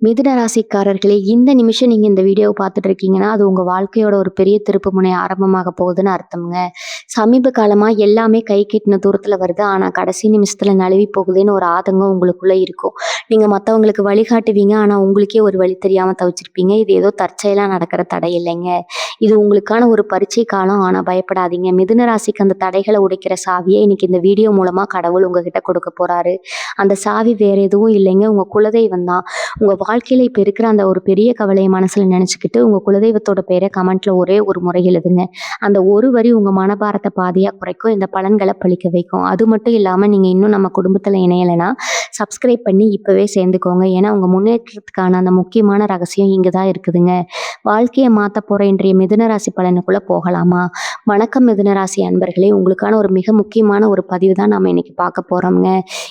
மிதுன ராசிக்காரர்களே, இந்த நிமிஷம் நீங்க இந்த வீடியோவ பார்த்துட்டு இருக்கீங்கன்னா, அது உங்க வாழ்க்கையோட ஒரு பெரிய திருப்புமுனை ஆரம்பமாக போகுதுன்னு அர்த்தம்ங்க. சமீப காலமா எல்லாமே கை கெட்டின தூரத்துல வருது. ஆனா, கடைசி நிமிஷத்துல நழுவி போகுதேன்னு ஒரு ஆதங்கம் உங்களுக்குள்ள இருக்கும். நீங்க மத்தவங்களுக்கு வழிகாட்டுவீங்க. ஆனா, உங்களுக்கே ஒரு வழி தெரியாம தவிச்சிருப்பீங்க. இது ஏதோ தற்செயலா நடக்கிற தடை இல்லைங்க. இது உங்களுக்கான ஒரு பரீட்சை காலம். ஆனா பயப்படாதீங்க. மிதுன ராசிக்கு அந்த தடைகள உடைக்கிற சாவிய இன்னைக்கு இந்த வீடியோ மூலமா கடவுள் உங்ககிட்ட கொடுக்க போறாரு. அந்த சாவி வேற எதுவும் இல்லைங்க. உங்க குலதெய்வம் தான். உங்க வாழ்க்கையில இப்ப இருக்கிற அந்த ஒரு பெரிய கவலைய மனசுல நினைச்சுக்கிட்டு, உங்க குலதெய்வத்தோட பேர கமெண்ட்ல ஒரே ஒரு முறை எழுதுங்க. அந்த ஒரு வரி உங்க மனபாரத்த பாதியா குறைக்கும். இந்த பலன்கள பலிக்க வைக்கும். அது மட்டும் இல்லாம நீங்க இன்னும் நம்ம குடும்பத்துல இணையலைன்னா, சப்ஸ்கிரைப் பண்ணி இப்பவே சேர்ந்துக்கோங்க. ஏன்னா, உங்க முன்னேற்றத்துக்கான அந்த முக்கியமான ரகசியம் இங்க தான் இருக்குதுங்க. வாழ்க்கைய மாத்தப் போற இன்றைய மிதுன ராசி பலனுக்குள்ள போகலாமா? வணக்கம் மிதுன ராசி அன்பர்களே! உங்களுக்கான ஒரு மிக முக்கியமான ஒரு பதிவு தான் நாம இன்னைக்கு பார்க்க போறோம்ங்க.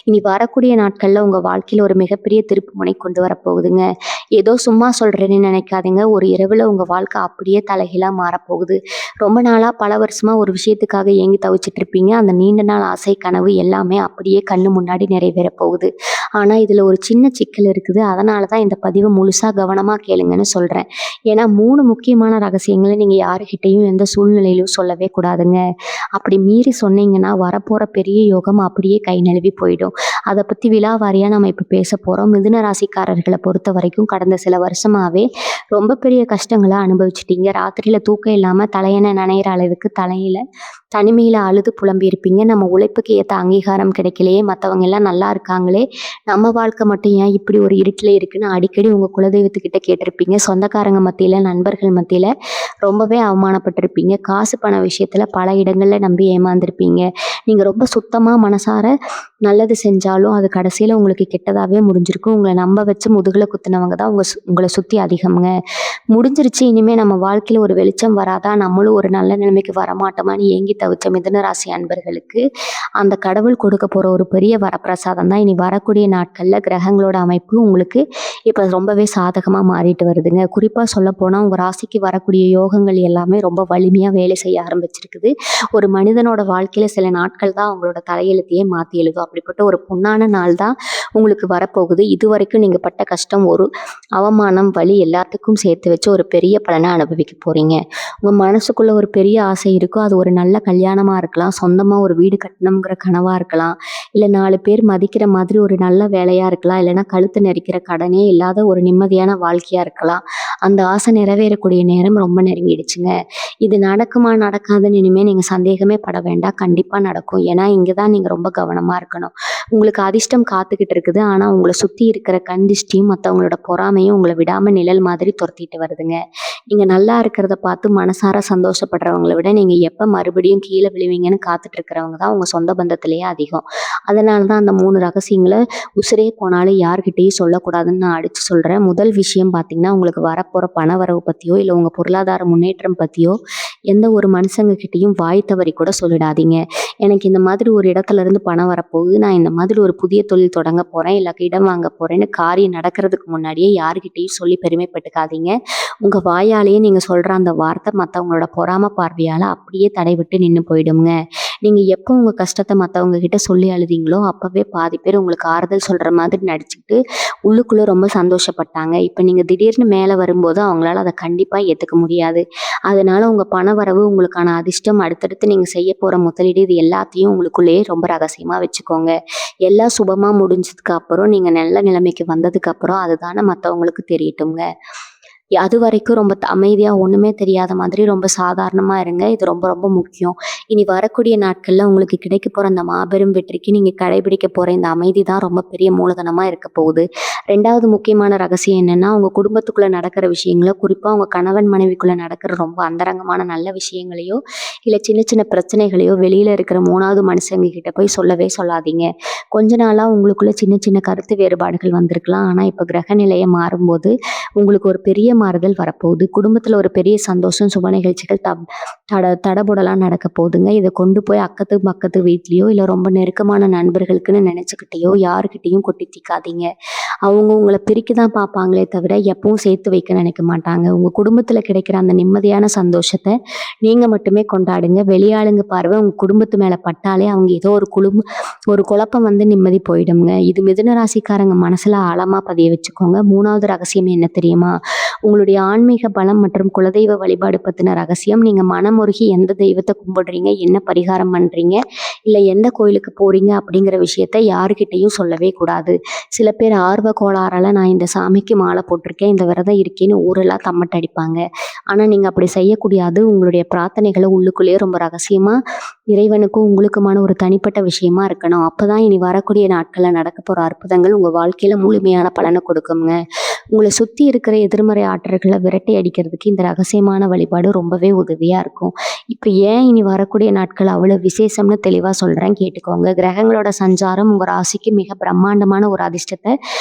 இனி வரக்கூடிய நாட்கள்ல உங்க வாழ்க்கையில ஒரு மிகப்பெரிய திருப்புமுனை கொண்டு வரப்போகுதுங்க. ஏதோ சும்மா சொல்றேன்னு நினைக்காதீங்க. ஒரு இரவுல உங்க வாழ்க்கை அப்படியே தலைகீழா மாறப்போகுது. ரொம்ப நாளா பல வருஷமா ஒரு விஷயத்துக்காக ஏங்கி தவிச்சிட்டு இருப்பீங்க. அந்த நீண்ட நாள் ஆசை, கனவு எல்லாமே அப்படியே கண்ணு முன்னாடி நிறைவேறப் போகுது. ஆனா இதுல ஒரு சின்ன சிக்கல் இருக்குது. அதனால தான் இந்த பதிவ முழுசா கவனமா கேளுங்கன்னு சொல்றேன். ஏன்னா 3 முக்கியமான ரகசியங்கள நீங்க யாருகிட்டயும் எந்த சூழ்நிலையிலும் சொல்லவே கூடாதுங்க. அப்படி மீறி சொன்னீங்கன்னா வரப்போற பெரிய யோகம் அப்படியே கை நழுவி போயிடும். அத பத்தி விலாவாரியா நம்ம இப்ப பேசப் போறோம். மிதுன ராசிக்காரர்கள பொறுத்தவரைக்கும் கடந்த சில வருஷமாவே ரொம்ப பெரிய கஷ்டங்கள அனுபவிச்சுட்டீங்க. ராத்திரியில தூக்கம் இல்லாம தலையணை நனையிற அளவுக்கு தலையில தனிமையில அழுது புலம்பியிருப்பீங்க. நம்ம உழைப்புக்கு ஏத்த அங்கீகாரம் கிடைக்கலையே, மத்தவங்க எல்லாம் நல்லா இருக்காங்களே, நம்ம வாழ்க்கை மட்டும் ஏன் இப்படி ஒரு இருட்டுல இருக்குன்னு அடிக்கடி உங்க குலதெய்வத்துக்கிட்ட கேட்டிருப்பீங்க. சொந்தக்காரங்க மத்தியில, நண்பர்கள் மத்தியில ரொம்பவே அவமானப்பட்டிருப்பீங்க. காசு பண விஷயத்துல பல இடங்கள்ல நம்பி ஏமாந்துருப்பீங்க. நீங்க ரொம்ப சுத்தமா மனசார நல்லது செஞ்சாலும் அது கடைசியில உங்களுக்கு கெட்டதாவே முடிஞ்சிருக்கும். உங்கள நம்ப வச்சு முதுகுல குத்துனவங்க தான் உங்கள சுத்தி அதிகம்ங்க. முடிஞ்சிருச்சு, இனிமே நம்ம வாழ்க்கையில ஒரு வெளிச்சம் வராதா? நம்மளும் ஒரு நல்ல நிலைமைக்கு வரமாட்டோமான்னு ஏங்கி தவிச்ச மிதுன ராசி அன்பர்களுக்கு, அந்த கடவுள் கொடுக்க போற ஒரு பெரிய வரப்பிரசாதம் தான் இனி வரக்கூடிய நாட்கள்ல கிரகங்களோட அமைப்பு உங்களுக்கு இப்ப ரொம்பவே சாதகமா மாறிட்டு வருதுங்க. குறிப்பா சொல்லப்போனா உங்க ராசிக்கு வரக்கூடிய யோகங்கள் எல்லாமே ரொம்ப வலிமையா வேலை செய்ய ஆரம்பிச்சிருக்குது. ஒரு மனிதனோட வாழ்க்கையில சில நாட்கள் தான் அவங்களோட தலையெழுத்தையே மாத்தி எழுதும். அப்படிப்பட்ட ஒரு பொன்னான நாள் தான் உங்களுக்கு வரப்போகுது. இதுவரைக்கும் நீங்க பட்ட கஷ்டம், ஒரு அவமானம், வலி எல்லாத்துக்கும் சேர்த்து வச்சு ஒரு பெரிய பலனை அனுபவிக்க போறீங்க. உங்க மனசுக்குள்ள ஒரு பெரிய ஆசை இருக்கும். அது ஒரு நல்ல கல்யாணமா இருக்கலாம், சொந்தமா ஒரு வீடு கட்டணுங்கிற கனவா இருக்கலாம், இல்ல 4 பேர் மதிக்கிற மாதிரி ஒரு நல்ல வேலையா இருக்கலாம், இல்லைன்னா கழுத்து நெரிக்கிற கடனே இல்லாத ஒரு நிம்மதியான வாழ்க்கையா இருக்கலாம். அந்த ஆசை நிறைவேறக்கூடிய நேரம் ரொம்ப நெருங்கிடுச்சுங்க. இது நடக்குமா நடக்காதுன்னு இனிமே நீங்க சந்தேகமே பட வேண்டாம். கண்டிப்பா நடக்கும். ஏன்னா இங்க தான் நீங்க ரொம்ப கவனமா இருக்கணும். உங்களுக்கு அதிர்ஷ்டம் காத்துக்கிட்டு இருக்குது. ஆனா உங்கள சுத்தி இருக்கிற கண் திஷ்டியும் மத்தவங்களோட பொறாமையும் உங்கள விடாம நிழல் மாதிரி துரத்திட்டு வருதுங்க. நீங்க நல்லா இருக்கிறத பார்த்து மனசார சந்தோஷப்படுறவங்கள விட நீங்க எப்ப மறுபடியும் கீழ விழுவீங்கன்னு காத்துட்டு இருக்கிறவங்க தான் உங்க சொந்த பந்தத்திலேயே அதிகம். அதனால தான் அந்த 3 ரகசியங்கள உசிரே போனாலும் யார்கிட்டயும் சொல்லக்கூடாதுன்னு நான் அடிச்சு சொல்றேன். முதல் விஷயம் பார்த்தீங்கன்னா, உங்களுக்கு வரப்போற பண வரவு பத்தியோ, இல்ல உங்க பொருளாதார முன்னேற்றம் பத்தியோ எந்த ஒரு மனுஷங்க கிட்டயும் வாய் தவறி கூட சொல்லிடாதீங்க. எனக்கு இந்த மாதிரி ஒரு இடத்துல இருந்து பணம் வரப்போகுது, நான் இந்த மாதிரி ஒரு புதிய தொழில் தொடங்க போறேன், இல்ல இடம் வாங்க போறேன்னு காரியம் நடக்கிறதுக்கு முன்னாடியே யாருகிட்டயும் சொல்லி பெருமைப்பட்டுக்காதீங்க. உங்க வாயாலேயே நீங்க சொல்ற அந்த வார்த்தை மத்தவங்களோட பொறாம பார்வையால அப்படியே தடைபட்டு நின்னு போயிடுங்க. நீங்க எப்போ உங்க கஷ்டத்த மத்தவங்க கிட்ட சொல்லி அழுதீங்களோ, அப்பவே பாதி பேர் உங்களுக்கு ஆறுதல் சொல்ற மாதிரி நடிச்சுக்கிட்டு உள்ளுக்குள்ள ரொம்ப சந்தோஷப்பட்டாங்க. இப்ப நீங்க திடீர்னு மேல வரும்போது அவங்களால அத கண்டிப்பா ஏத்துக்க முடியாது. அதனால உங்க பணவரவு, உங்களுக்கான அதிர்ஷ்டம், அடுத்தடுத்து நீங்க செய்ய போற முதலீடு இது எல்லாத்தையும் உங்களுக்குள்ளேயே ரொம்ப ரகசியமா வச்சுக்கோங்க. எல்லாம் சுபமா முடிஞ்சதுக்கு அப்புறம், நீங்க நல்ல நிலைமைக்கு வந்ததுக்கு அப்புறம் அதுதானே மத்தவங்களுக்கு தெரியட்டுங்க. அதுவரைக்கும் ரொம்ப அமைதியா ஒண்ணுமே தெரியாத மாதிரி ரொம்ப சாதாரணமா இருங்க. இது ரொம்ப ரொம்ப முக்கியம். இனி வரக்கூடிய நாட்கள்ல உங்களுக்கு கிடைக்க போற அந்த மாபெரும் வெற்றிக்கு நீங்க கடைபிடிக்க போற இந்த அமைதி தான் ரொம்ப பெரிய மூலதனமா இருக்க போகுது. 2வது முக்கியமான ரகசியம் என்னன்னா, உங்க குடும்பத்துக்குள்ள நடக்கிற விஷயங்கள, குறிப்பா உங்க கணவன் மனைவிக்குள்ள நடக்கிற ரொம்ப அந்தரங்கமான நல்ல விஷயங்களையோ, இல்ல சின்ன சின்ன பிரச்சனைகளையோ வெளியில இருக்கிற 3வது மனுஷங்க கிட்ட போய் சொல்லவே சொல்லாதீங்க. கொஞ்ச நாளா உங்களுக்குள்ள சின்ன சின்ன கருத்து வேறுபாடுகள் வந்திருக்கலாம். ஆனா இப்ப கிரக நிலைய மாறும்போது உங்களுக்கு ஒரு பெரிய மாறுதல் வரப்போகுது. குடும்பத்துல ஒரு பெரிய சந்தோஷம், சுப நிகழ்ச்சிகள் தடபுடலா நடக்க போகுதுங்க. இத கொண்டு போய் அக்கத்து பக்கத்து வீட்லயோ, இல்ல ரொம்ப நெருக்கமான நண்பர்களுக்குன்னு நெனச்சுக்கிட்டயோ யார்கிட்டயும் கொட்டி தீக்காதீங்க. அவங்க உங்கள பிரிக்க தான் பார்ப்பாங்களே தவிர, எப்பவும் சேர்த்து வைக்க நினைக்க மாட்டாங்க. உங்க குடும்பத்துல கிடைக்கிற அந்த நிம்மதியான சந்தோஷத்த நீங்க மட்டுமே கொண்டாடுங்க. வெளியாளுங்க பார்வை உங்க குடும்பத்து மேல பட்டாலே, அவங்க ஏதோ ஒரு குழப்பம் வந்து நிம்மதி போயிடும்ங்க. இது மிதுன ராசிக்காரங்க மனசுல ஆழமா பதிய வச்சுக்கோங்க. 3வது ரகசியம் என்ன தெரியுமா? உங்களுடைய ஆன்மீக பலம் மற்றும் குலதெய்வ வழிபாடு பத்தின ரகசியம். நீங்க மனமுருகி எந்த தெய்வத்த கும்பிடுறீங்க, என்ன பரிகாரம் பண்றீங்க, இல்ல எந்த கோயிலுக்கு போறீங்க அப்படிங்கிற விஷயத்த யாருகிட்டயும் சொல்லவே கூடாது. சில பேர் ஆர்வ கோளாறால நான் இந்த சாமிக்கு மாலை போட்டிருக்கேன், இந்த விரதம் இருக்கேன்னு ஊரெல்லாம் தம்மட்ட அடிப்பாங்க. ஆனா நீங்க அப்படி செய்யக்கூடாது. உங்களுடைய பிரார்த்தனைகளை உள்ளுக்குள்ளேயே ரொம்ப ரகசியமா இறைவனுக்கும் உங்களுக்குமான ஒரு தனிப்பட்ட விஷயமா இருக்கணும். அப்பதான் இனி வரக்கூடிய நாட்கள்ல நடக்க போற அற்புதங்கள் உங்க வாழ்க்கையில முழுமையான பலனை கொடுக்குங்க. உங்களை சுத்தி இருக்கிற எதிர்மறை ஆற்றல்களை விரட்டி அடிக்கிறதுக்கு இந்த ரகசியமான வழிபாடு ரொம்பவே உதவியா இருக்கும். இப்ப ஏன் இனி வரக்கூடிய நாட்கள் அவ்வளவு விசேஷம்னு தெளிவா சொல்றேன், கேட்டுக்கோங்க. கிரகங்களோட சஞ்சாரம் உங்க ராசிக்கு மிக பிரம்மாண்டமான ஒரு அதிர்ஷ்டத்தை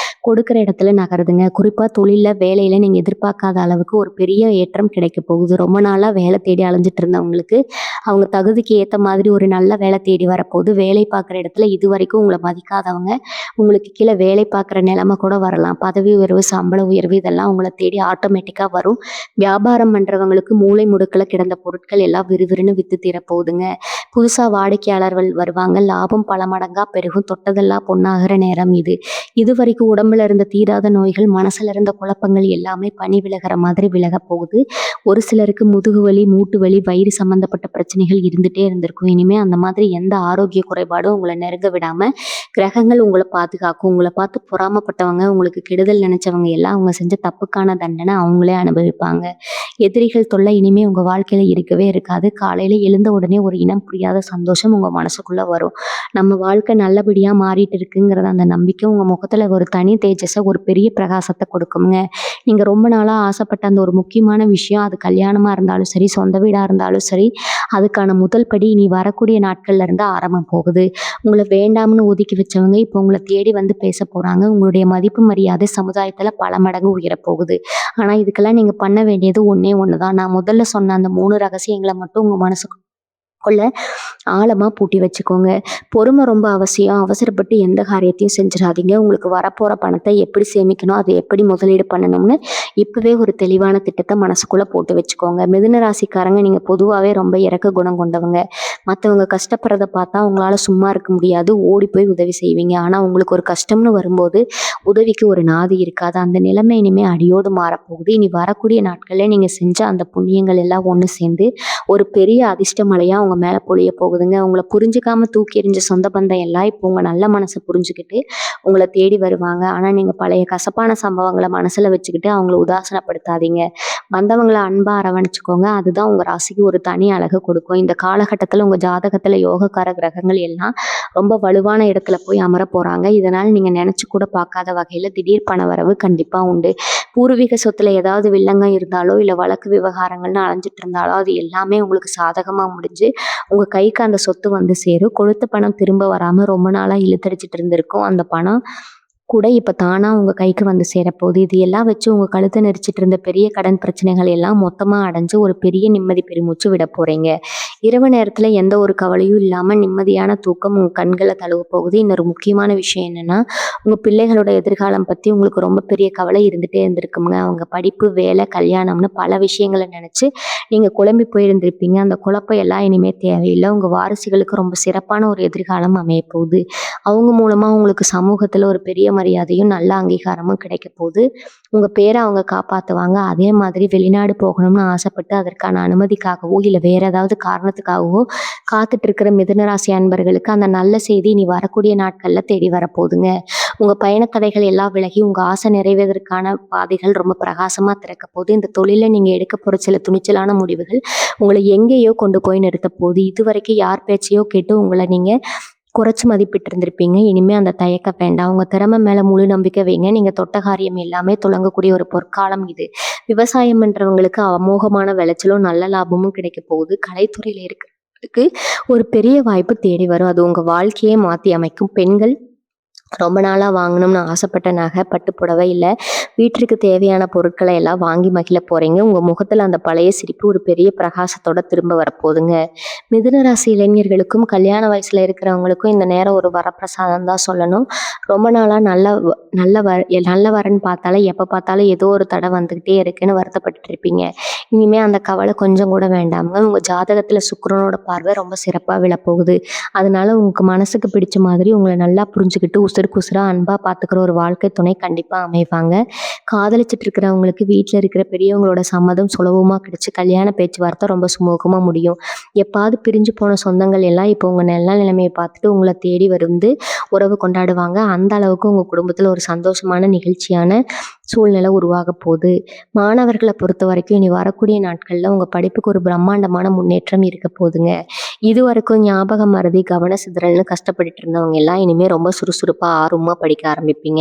கொடுக்கிற இடத்துல நகருதுங்க. குறிப்பா தொழில்ல, வேலையில நீங்க எதிர்பார்க்காத அளவுக்கு ஒரு பெரிய ஏற்றம் கிடைக்க போகுது. ரொம்ப நாளா வேலை தேடி அலைஞ்சிட்டு இருந்தவங்களுக்கு அவங்க தகுதிக்கு ஏத்த மாதிரி ஒரு நல்ல வேலை தேடி வரப்போகுது. வேலை பார்க்குற இடத்துல இதுவரைக்கும் உங்களை மதிக்காதவங்க உங்களுக்கு கீழே வேலை பார்க்குற நிலைமை கூட வரலாம். பதவி உயர்வு, சம்பள உயர்வு இதெல்லாம் உங்களை தேடி ஆட்டோமேட்டிக்காக வரும். வியாபாரம் பண்ணுறவங்களுக்கு மூளை முடுக்கில் கிடந்த பொருட்கள் எல்லாம் விறுவிறுன்னு விற்று தீரப்போகுதுங்க. புதுசாக வாடிக்கையாளர்கள் வருவாங்க. லாபம் பல மடங்காக பெருகும். தொட்டதெல்லாம் பொண்ணாகிற நேரம் இது. இது வரைக்கும் உடம்புல இருந்த தீராத நோய்கள், மனசுல இருந்த குழப்பங்கள் எல்லாமே பனி விலகிற மாதிரி விலக போகுது. ஒரு சிலருக்கு முதுகு வலி, மூட்டு வலி, வயிறு சம்பந்தப்பட்ட பிரச்சனைகள் இருந்துட்டே இருந்திருக்கும். இனிமே அந்த மாதிரி எந்த ஆரோக்கிய குறைபாடும் உங்களை நெருங்க விடாம கிரகங்கள் உங்களை பாதுகாக்கும். உங்களை பார்த்து பொறாமப்பட்டவங்க, உங்களுக்கு கெடுதல் நினைச்சவங்க எல்லாம் அவங்க செஞ்ச தப்புக்கான தண்டனை அவங்களே அனுபவிப்பாங்க. எதிரிகள் தொல்லை இனிமே உங்க வாழ்க்கையில இருக்கவே இருக்காது. காலையில எழுந்த உடனே ஒரு இனம் புரியாத சந்தோஷம் உங்க மனசுக்குள்ள வரும். நம்ம வாழ்க்கை நல்லபடியா மாறிட்டு இருக்குங்கிறத அந்த நம்பிக்கை உங்க முகத்துல ஒரு தனி தேஜஸ, ஒரு பெரிய பிரகாசத்தை கொடுக்குங்க. நீங்க ரொம்ப நாளா ஆசைப்பட்ட அந்த ஒரு முக்கியமான விஷயம், அது கல்யாணமா இருந்தாலும் சரி, சொந்த வீடா இருந்தாலும் சரி, அதுக்கான முதல் படி இனி வரக்கூடிய நாட்கள்ல இருந்து ஆரம்பம் போகுது. உங்களை வேண்டாம்னு ஒதுக்கி வச்சவங்க இப்போ உங்களை தேடி வந்து பேச போறாங்க. உங்களுடைய மதிப்பு மரியாதை சமுதாயத்துல பல மடங்கு உயரப் போகுது. ஆனா இதுக்கெல்லாம் நீங்க பண்ண வேண்டியது ஒண்ணே ஒண்ணுதான். நான் முதல்ல சொன்ன அந்த 3 ரகசியங்களை மட்டும் உங்க மனசுக்குள்ள ஆழமா பூட்டி வச்சுக்கோங்க. பொறுமை ரொம்ப அவசியம். அவசரப்பட்டு எந்த காரியத்தையும் செஞ்சிடாதீங்க. உங்களுக்கு வரப்போற பணத்தை எப்படி சேமிக்கணும், அதை எப்படி முதலீடு பண்ணணும்னு இப்பவே ஒரு தெளிவான திட்டத்தை மனசுக்குள்ள போட்டு வச்சுக்கோங்க. மிதுன ராசிக்காரங்க நீங்க பொதுவாகவே ரொம்ப இரக்க குணம் கொண்டவங்க. மற்றவங்க கஷ்டப்படுறத பார்த்தா உங்களால சும்மா இருக்க முடியாது. ஓடி போய் உதவி செய்வீங்க. ஆனா உங்களுக்கு ஒரு கஷ்டம்னு வரும்போது உதவிக்கு ஒரு நாதி இருக்காது. அந்த நிலைமை இனிமே அடியோடு மாறப்போகுது. இனி வரக்கூடிய நாட்கள்ல நீங்க செஞ்ச அந்த புண்ணியங்கள் எல்லாம் ஒன்று சேர்ந்து ஒரு பெரிய அதிர்ஷ்ட மழையா உங்க மேல பொழிய போகுதுங்க. உங்களை புரிஞ்சுக்காம தூக்கி எறிஞ்ச சொந்த பந்தம் எல்லாம் இப்போ உங்க நல்ல மனசை புரிஞ்சுக்கிட்டு உங்களை தேடி வருவாங்க. ஆனா நீங்க பழைய கசப்பான சம்பவங்களை மனசுல வச்சுக்கிட்டு அவங்கள உதாசனப்படுத்தாதீங்க. வந்தவங்களை அன்பா அரவணைச்சுக்கோங்க. அதுதான் உங்க ராசிக்கு ஒரு தனி அழகு கொடுக்கும். இந்த காலகட்டத்துல உங்க ஜாதகத்துல யோகக்கார கிரகங்கள் எல்லாம் ரொம்ப வலுவான இடத்துல போய் அமர போறாங்க. இதனால நீங்க நினைச்சு கூட பார்க்காத வகையில திடீர் பண வரவு கண்டிப்பா உண்டு. பூர்வீக சொத்துல ஏதாவது வில்லங்கம் இருந்தாலோ, இல்ல வழக்கு விவகாரங்கள்னு அலைஞ்சிட்டு இருந்தாலோ, அது எல்லாமே உங்களுக்கு சாதகமா முடிஞ்சு உங்க கைக்கு அந்த சொத்து வந்து சேரும். கொடுத்த பணம் திரும்ப வராம ரொம்ப நாளா இழுத்தடிச்சிட்டு இருந்திருக்கும். அந்த பணம் கூட இப்ப தானா உங்க கைக்கு வந்து சேரப்போகுது. இது எல்லாம் வச்சு உங்க கழுத்தை நெரிச்சிட்டு இருந்த பெரிய கடன் பிரச்சனைகள் எல்லாம் மொத்தமா அடைஞ்சு ஒரு பெரிய நிம்மதி பெருமூச்சு விட போறீங்க. இரவு நேரத்துல எந்த ஒரு கவலையும் இல்லாம நிம்மதியான தூக்கம் உங்க கண்களை தழுவ போகுது. இன்னொரு முக்கியமான விஷயம் என்னன்னா, உங்க பிள்ளைகளோட எதிர்காலம் பத்தி உங்களுக்கு ரொம்ப பெரிய கவலை இருந்துட்டே இருந்திருக்குங்க. அவங்க படிப்பு, வேலை, கல்யாணம்னு பல விஷயங்களை நினைச்சு நீங்க குழம்பி போயிருந்திருப்பீங்க. அந்த குழப்பம் எல்லாம் இனிமே தேவையில்லை. உங்க வாரிசுகளுக்கு ரொம்ப சிறப்பான ஒரு எதிர்காலம் அமைய போகுது. அவங்க மூலமா உங்களுக்கு சமூகத்துல ஒரு பெரிய மரியாதையும் நல்ல அங்கீகாரமும் கிடைக்க போகுது. உங்க பேரை அவங்க காப்பாத்துவாங்க. அதே மாதிரி வெளிநாடு போகணும்னு ஆசைப்பட்டு அதற்கான அனுமதிக்காகவோ, இல்ல வேற ஏதாவது காரணத்துக்காகவோ காத்துட்டு இருக்கிற மிதுனராசி அன்பர்களுக்கு அந்த நல்ல செய்தி இனி வரக்கூடிய நாட்கள்ல தேடி வரப்போகுதுங்க. உங்க பயணத்தடைகள் எல்லாம் விலகி உங்க ஆசை நிறைவேறதற்கான பாதைகள் ரொம்ப பிரகாசமா திறக்க போகுது. இந்த தொழில நீங்க எடுக்க போற சில துணிச்சலான முடிவுகள் உங்களை எங்கேயோ கொண்டு போய் நிறுத்த போகுது. இதுவரைக்கும் யார் பேச்சையோ கேட்டு உங்களை நீங்க குறைச்சு மதிப்பிட்டு இருந்திருப்பீங்க. இனிமே அந்த தயக்கம் வேண்டாம். உங்க திறமை மேல முழு நம்பிக்கை வைங்க. நீங்க தொட்ட காரியம் எல்லாமே துலங்கக்கூடிய ஒரு பொற்காலம் இது. விவசாயம் பண்றவங்களுக்கு அமோகமான விளைச்சலும் நல்ல லாபமும் கிடைக்க போகுது. கலைத்துறையில இருக்கிறதுக்கு ஒரு பெரிய வாய்ப்பு தேடி வரும். அது உங்க வாழ்க்கையே மாத்தி அமைக்கும். பெண்கள் ரொம்ப நாளாக வாங்கணும்னு ஆசைப்பட்ட நகை, பட்டு புடவை, இல்லை வீட்டிற்கு தேவையான பொருட்களை எல்லாம் வாங்கி மகிழ போறீங்க. உங்க முகத்துல அந்த பழைய சிரிப்பு ஒரு பெரிய பிரகாசத்தோட திரும்ப வரப்போகுதுங்க. மிதுன ராசி இளைஞர்களுக்கும் கல்யாண வயசுல இருக்கிறவங்களுக்கும் இந்த நேரம் ஒரு வரப்பிரசாதம் தான் சொல்லணும். ரொம்ப நாளா நல்ல வரன்னு பார்த்தாலே எப்ப பார்த்தாலும் ஏதோ ஒரு தடை வந்துகிட்டே இருக்குன்னு வருத்தப்பட்டுட்டு இருப்பீங்க. இனிமே அந்த கவலை கொஞ்சம் கூட வேண்டாமுங்க. உங்க ஜாதகத்துல சுக்கிரனோட பார்வை ரொம்ப சிறப்பா விழப்போகுது. அதனால உங்க மனசுக்கு பிடிச்ச மாதிரி உங்களை நல்லா புரிஞ்சுக்கிட்டு உசுருக்கு உசுரா அன்பா பார்த்துக்கிற ஒரு வாழ்க்கை துணை கண்டிப்பா அமைவாங்க. காதலிச்சிட்டு இருக்கிறவங்களுக்கு வீட்டில் இருக்கிற பெரியவங்களோட சம்மதம் சுலபமாக கிடைச்சி கல்யாண பேச்சுவார்த்தை ரொம்ப சுமூகமாக முடியும். எப்பாவது பிரிஞ்சு போன சொந்தங்கள் எல்லாம் இப்போ உங்கள் நல்ல நிலைமையை பார்த்துட்டு உங்களை தேடி வந்து உறவு கொண்டாடுவாங்க. அந்த அளவுக்கு உங்கள் குடும்பத்தில் ஒரு சந்தோஷமான நிகழ்ச்சியான சூழ்நிலை உருவாக போகுது. மாணவர்களை பொறுத்த வரைக்கும் இனி வரக்கூடிய நாட்களில் உங்கள் படிப்புக்கு ஒரு பிரம்மாண்டமான முன்னேற்றம் இருக்க போகுதுங்க. இது வரைக்கும் ஞாபகம் மறதி கவன சிதறல்னு கஷ்டப்பட்டுட்டு இருந்தவங்க எல்லாம் இனிமேல் ரொம்ப சுறுசுறுப்பாக ஆர்வமாக படிக்க ஆரம்பிப்பீங்க.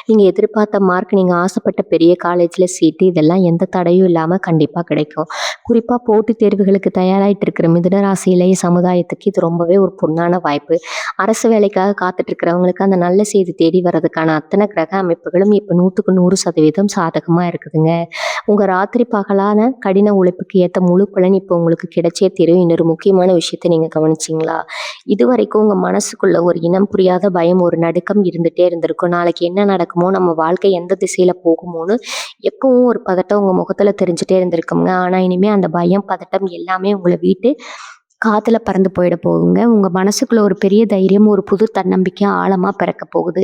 நீங்கள் எதிர்பார்த்த மார்க், நீங்கள் ஆசைப்பட்ட பெரிய காலேஜில் சீட்டு, இதெல்லாம் எந்த தடையும் இல்லாமல் கண்டிப்பாக கிடைக்கும். குறிப்பாக போட்டித் தேர்வுகளுக்கு தயாராகிட்டு இருக்கிற மிதுனராசி இளைய சமுதாயத்துக்கு இது ரொம்பவே ஒரு பொன்னான வாய்ப்பு. அரசு வேலைக்காக காத்துட்டு இருக்கிறவங்களுக்கு அந்த நல்ல செய்தி தேடி வர்றதுக்கான அத்தனை கிரக அமைப்புகளும் இப்போ 100% சாதகமாக இருக்குதுங்க. உங்கள் ராத்திரி பகலான கடின உழைப்புக்கு ஏற்ற முழு பலன் இப்போ உங்களுக்கு கிடைச்சே தீரும். இன்னொரு முக்கியமான விஷயத்தை நீங்கள் கவனிச்சிங்களா? இது வரைக்கும் உங்கள் மனசுக்குள்ள ஒரு இனம் புரியாத பயம், ஒரு நடுக்கம் இருந்துகிட்டே இருந்திருக்கும். நாளைக்கு என்ன நடக்குமோ, நம்ம வாழ்க்கை எந்த திசையில் போகுமோன்னு எப்பவும் ஒரு பதட்டம் உங்கள் முகத்தில் தெரிஞ்சுட்டே இருந்திருக்குங்க. ஆனால் இனிமேல் அந்த பயம் பதட்டம் எல்லாமே உங்களை வீட்டு காத்துல பறந்து போயிட போகுங்க. உங்க மனசுக்குள்ள ஒரு பெரிய தைரியம், ஒரு புது தன்னம்பிக்கை ஆழமா பிறக்க போகுது.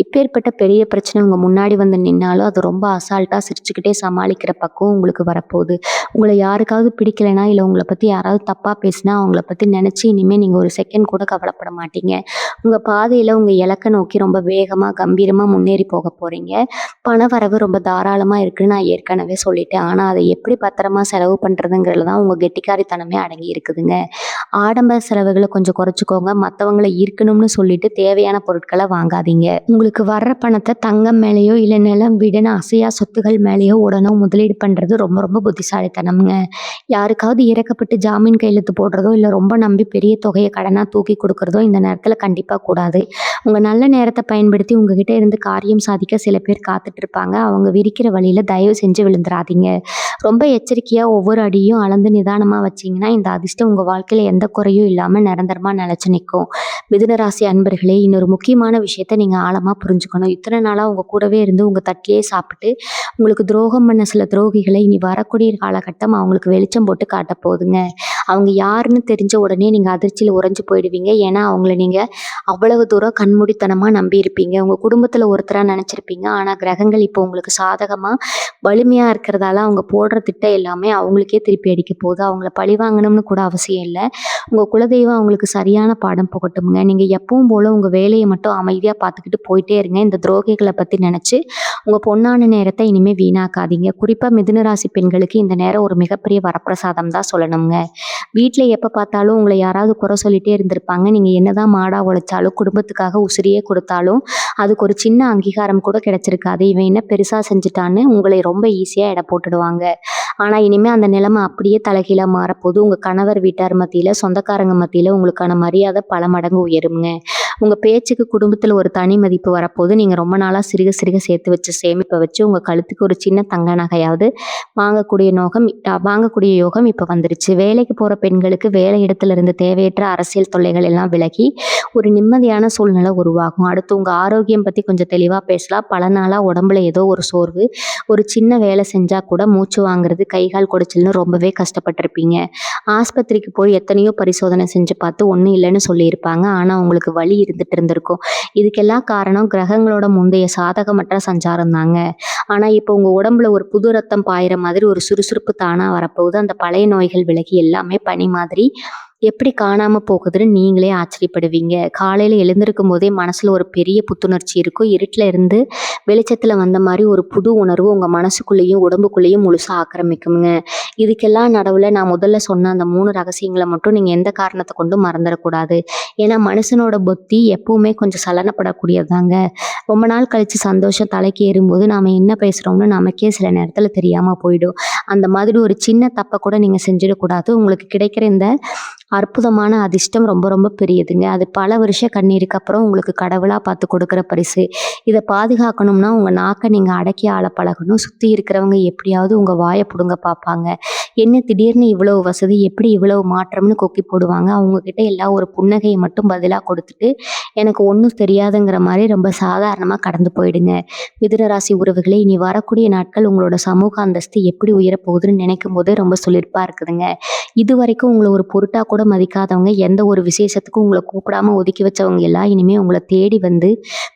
இப்பேற்பட்ட பெரிய பிரச்சனை உங்க முன்னாடி வந்து நின்னாலும் அது ரொம்ப அசால்ட்டா சிரிச்சுக்கிட்டே சமாளிக்கிற பக்குவம் உங்களுக்கு வரப்போகுது. உங்களை யாருக்காவது பிடிக்கலைன்னா, இல்லை உங்களை பத்தி யாராவது தப்பா பேசினா அவங்கள பத்தி நினைச்சு இனிமே நீங்க ஒரு செகண்ட் கூட கவலைப்பட மாட்டீங்க. உங்க பாதையில உங்க இலக்கை நோக்கி ரொம்ப வேகமா கம்பீரமா முன்னேறி போக போறீங்க. பண வரவு ரொம்ப தாராளமா இருக்குன்னு நான் ஏற்கனவே சொல்லிட்டேன். ஆனா அதை எப்படி பத்திரமா செலவு பண்றதுங்கிறதுல தான் உங்க கெட்டிக்காரித்தனமே அடங்கி இருக்குதுங்க. ஆடம்பர செலவுகளை கொஞ்சம் குறைச்சிக்கோங்க. மற்றவங்களை ஈர்க்கணும்னு சொல்லிட்டு தேவையான பொருட்களை வாங்காதீங்க. உங்களுக்கு வர்ற பணத்தை தங்கம் மேலேயோ இல்லை நிலம் வீடுன்னு அசையா சொத்துகள் மேலேயோ உடனே முதலீடு பண்றது ரொம்ப ரொம்ப புத்திசாலித்தனம்ங்க. யாருக்காவது இறக்கப்பட்டு ஜாமீன் கையெழுத்து போடுறதோ இல்லை ரொம்ப நம்பி பெரிய தொகையை கடனா தூக்கி கொடுக்கறதோ இந்த நேரத்தில் கண்டிப்பாக கூடாது. உங்க நல்ல நேரத்தை பயன்படுத்தி உங்ககிட்ட இருந்து காரியம் சாதிக்க சில பேர் காத்துட்டு இருப்பாங்க. அவங்க விரிக்கிற வழியில தயவு செஞ்சு விழுந்துடாதீங்க. ரொம்ப எச்சரிக்கையா ஒவ்வொரு அடியும் அளந்து நிதானமா வச்சீங்கன்னா இந்த அதிர்ஷ்டம் உங்க வாழ்க்கையில எந்த குறையும் இல்லாம நிரந்தரமா நிலைச்சு நிற்கும். மிதுனராசி அன்பர்களே, இன்னொரு முக்கியமான விஷயத்த நீங்க ஆழமா புரிஞ்சுக்கணும். இத்தனை நாளா உங்க கூடவே இருந்து உங்க தட்டிலே சாப்பிட்டு உங்களுக்கு துரோகம் பண்ண சில துரோகிகளை இனி வரக்கூடிய காலகட்டம் அவங்களுக்கு வெளிச்சம் போட்டு காட்ட போகுதுங்க. அவங்க யாருன்னு தெரிஞ்ச உடனே நீங்க அதிர்ச்சியில உறைஞ்சு போயிடுவீங்க. ஏன்னா அவங்கள நீங்க அவ்வளவு தூரம் கண்மூடித்தனமா நம்பி இருப்பீங்க. உங்க குடும்பத்துல ஒருத்தரா நினைச்சிருப்பீங்க. ஆனா கிரகங்கள் இப்போ உங்களுக்கு சாதகமா வலிமையா இருக்கிறதால அவங்க போடுற திட்டம் எல்லாமே அவங்களுக்கே திருப்பி அடிக்க போகுது. அவங்கள பழி வாங்கணும்னு கூட அவசியம் இல்லை. உங்க குலதெய்வம் அவங்களுக்கு சரியான பாடம் புகட்டுங்க. நீங்க எப்பவும் போல உங்க வேலையை மட்டும் அமைதியா பார்த்துக்கிட்டு போயிட்டே இருங்க. இந்த துரோகிகளை பத்தி நினைச்சு உங்க பொன்னான நேரத்தை இனிமே வீணாக்காதீங்க. குறிப்பா மிதுனராசி பெண்களுக்கு இந்த நேரம் ஒரு மிகப்பெரிய வரப்பிரசாதம் தான் சொல்லணுங்க. வீட்டில் எப்போ பார்த்தாலும் உங்களை யாராவது குறை சொல்லிட்டே இருந்திருப்பாங்க. நீங்கள் என்னதான் மாடா உழைச்சாலும் குடும்பத்துக்காக உசிரியே கொடுத்தாலும் அதுக்கு ஒரு சின்ன அங்கீகாரம் கூட கிடைச்சிருக்காது. இவன் என்ன பெருசாக செஞ்சுட்டான்னு உங்களை ரொம்ப ஈஸியாக எடை போட்டுடுவாங்க. ஆனால் இனிமேல் அந்த நிலைமை அப்படியே தலைகீழாக மாறப்போது. உங்கள் கணவர் வீட்டார் மத்தியில், சொந்தக்காரங்க மத்தியில் உங்களுக்கான மரியாதை பல மடங்கு உயருங்க. உங்கள் பேச்சுக்கு குடும்பத்தில் ஒரு தனி மதிப்பு வரப்போது. நீங்கள் ரொம்ப நாளாக சிறுக சிறுக சேர்த்து வச்சு சேமிப்பை வச்சு உங்கள் கழுத்துக்கு ஒரு சின்ன தங்க நகையாவது வாங்கக்கூடிய யோகம் இப்போ வந்துருச்சு. வேலைக்கு போகிற பெண்களுக்கு வேலை இடத்துல இருந்து தேவையற்ற அரசியல் தொல்லைகள் எல்லாம் விலகி ஒரு நிம்மதியான சூழ்நிலை உருவாகும். அடுத்து உங்கள் ஆரோக்கியம் பற்றி கொஞ்சம் தெளிவாக பேசலாம். பல நாளாக உடம்புல ஏதோ ஒரு சோர்வு, ஒரு சின்ன வேலை செஞ்சால் கூட மூச்சு வாங்குறது, கைகால் குடைச்சல்னு ரொம்பவே கஷ்டப்பட்டிருப்பீங்க. ஆஸ்பத்திரிக்கு போய் எத்தனையோ பரிசோதனை செஞ்சு பார்த்து ஒன்றும் இல்லைன்னு சொல்லியிருப்பாங்க. ஆனால் உங்களுக்கு வலி இருந்துட்டு இருந்திருக்கும். இதுக்கெல்லாம் காரணம் கிரகங்களோட முந்தைய சாதகமற்ற சஞ்சாரம் தாங்க. ஆனால் இப்போ உங்கள் உடம்புல ஒரு புது ரத்தம் பாயிற மாதிரி ஒரு சுறுசுறுப்பு தானாக வரப்போகுது. அந்த பழைய நோய்கள் விலகி எல்லாமே பனி மாதிரி எப்படி காணாம போகுதுன்னு நீங்களே ஆச்சரியப்படுவீங்க. காலையில் எழுந்திருக்கும் போதே மனசுல ஒரு பெரிய புத்துணர்ச்சி இருக்கும். இருட்டில் இருந்து வெளிச்சத்தில் வந்த மாதிரி ஒரு புது உணர்வு உங்கள் மனசுக்குள்ளேயும் உடம்புக்குள்ளேயும் முழுசாக ஆக்கிரமிக்குங்க. இதுக்கெல்லாம் நடுவில் நான் முதல்ல சொன்ன அந்த 3 ரகசியங்களை மட்டும் நீங்கள் எந்த காரணத்தை கொண்டும் மறந்துடக்கூடாது. ஏன்னா மனுஷனோட புத்தி எப்பவுமே கொஞ்சம் சலனப்படக்கூடியதாங்க. ரொம்ப நாள் கழித்து சந்தோஷம் தலைக்கு ஏறும்போது நாம் என்ன பேசுகிறோம்னு நமக்கே சில நேரத்தில் தெரியாமல் போயிடும். அந்த மாதிரி ஒரு சின்ன தப்ப கூட நீங்க செஞ்சிடக்கூடாது. உங்களுக்கு கிடைக்கிற இந்த அற்புதமான அதிர்ஷ்டம் ரொம்ப ரொம்ப பெரியதுங்க. அது பல வருஷ கண்ணீருக்கு அப்புறம் உங்களுக்கு கடவுளா பார்த்து கொடுக்குற பரிசு. இத பாதுகாக்கணும்னா உங்க நாக்க நீங்க அடக்கி ஆள பழகணும். சுத்தி இருக்கிறவங்க எப்படியாவது உங்க வாய புடுங்க பார்ப்பாங்க. என்ன திடீர்னு இவ்வளவு வசதி, எப்படி இவ்வளவு மாற்றம்னு கொக்கி போடுவாங்க. அவங்க கிட்ட எல்லாம் ஒரு புன்னகைய மட்டும் பதிலா கொடுத்துட்டு, எனக்கு ஒண்ணும் தெரியாதுங்கிற மாரி ரொம்ப சாதாரணமா கடந்து போயிடுங்க. மிதுன ராசி உறவுகளே, இனி வரக்கூடிய நாட்கள் உங்களோட சமூக அந்தஸ்து எப்படி உயரப்போகுதுன்னு நினைக்கும்போதே ரொம்ப சிலிர்ப்பா இருக்குதுங்க. இதுவரைக்கும் உங்கள ஒரு பொருட்டா கூட மதிக்காதவங்க, எந்த ஒரு விசேஷத்துக்கும் உங்கள கூப்பிடாம ஒதுக்கி வச்சவங்க எல்லாம் இனிமே உங்கள தேடி வந்து